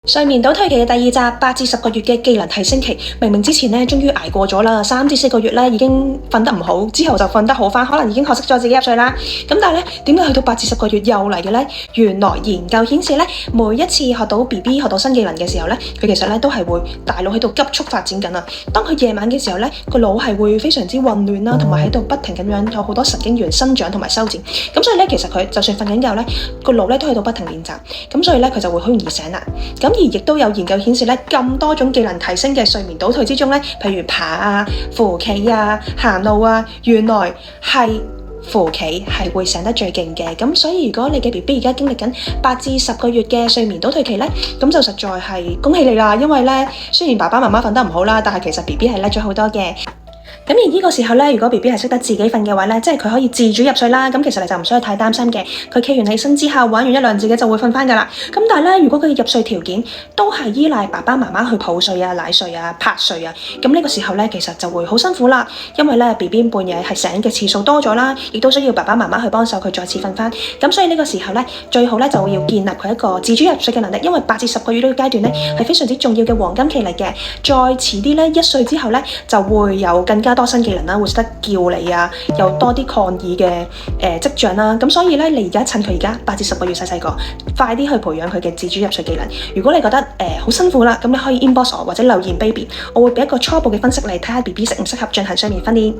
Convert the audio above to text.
睡眠倒退期嘅第二集，8至10個月嘅技能提升期，明明之前咧終於捱過咗啦，3至4個月咧已經瞓得唔好，之後就瞓得好返，可能已經學識咗自己入睡啦。咁但係咧，點解去到8至10個月又嚟嘅咧？原來研究顯示咧，每一次學到 BB 學到新技能嘅時候咧，佢其實咧都係會大腦喺度急速發展緊啊。當佢夜晚嘅時候咧，個腦係會非常之混亂啦，同埋喺度不停咁樣有好多神經元生長同埋修剪。咁所以咧，其實佢就算瞓緊覺咧，個腦咧都喺度不停練習。咁所以咧，佢就會好容易醒啦。咁而亦都有研究顯示咧，咁多種技能提升嘅睡眠倒退之中咧，譬如爬啊、扶企啊、行路啊，原來係扶企係會醒得最勁嘅。咁所以如果你嘅 BB 而家經歷緊8至10個月嘅睡眠倒退期咧，咁就實在係恭喜你啦，因為咧雖然爸爸媽媽瞓得唔好啦，但係其實 BB 係叻咗好多嘅。咁而呢個時候咧，如果 BB 係識得自己瞓嘅話咧，即係佢可以自主入睡啦。咁其實你就唔需要太擔心嘅。佢企完起身之後，玩完一輪自己就會瞓返㗎啦。咁但係咧，如果佢嘅入睡條件都係依賴爸爸媽媽去抱睡啊、奶睡啊、拍睡啊，咁呢個時候咧，其實就會好辛苦啦。因為咧 BB 半夜係醒嘅次數多咗啦，亦都需要爸爸媽媽去幫手佢再次瞓返。咁所以呢個時候咧，最好咧就要建立佢一個自主入睡嘅能力，因為8至10個月呢個階段咧係非常之重要嘅黃金期嚟嘅。再遲啲咧，1歲之後咧就會有更加多新技能啦，會識得叫你啊，有多啲抗議嘅跡象啦。咁所以咧，你而家趁佢而家8至10個月細細個，快啲去培養佢嘅自主入睡技能。如果你覺得好辛苦啦，咁你可以 inbox我或者留言 baby，我會俾一個初步嘅分析你，睇下 BB 適唔適合進行睡眠訓練。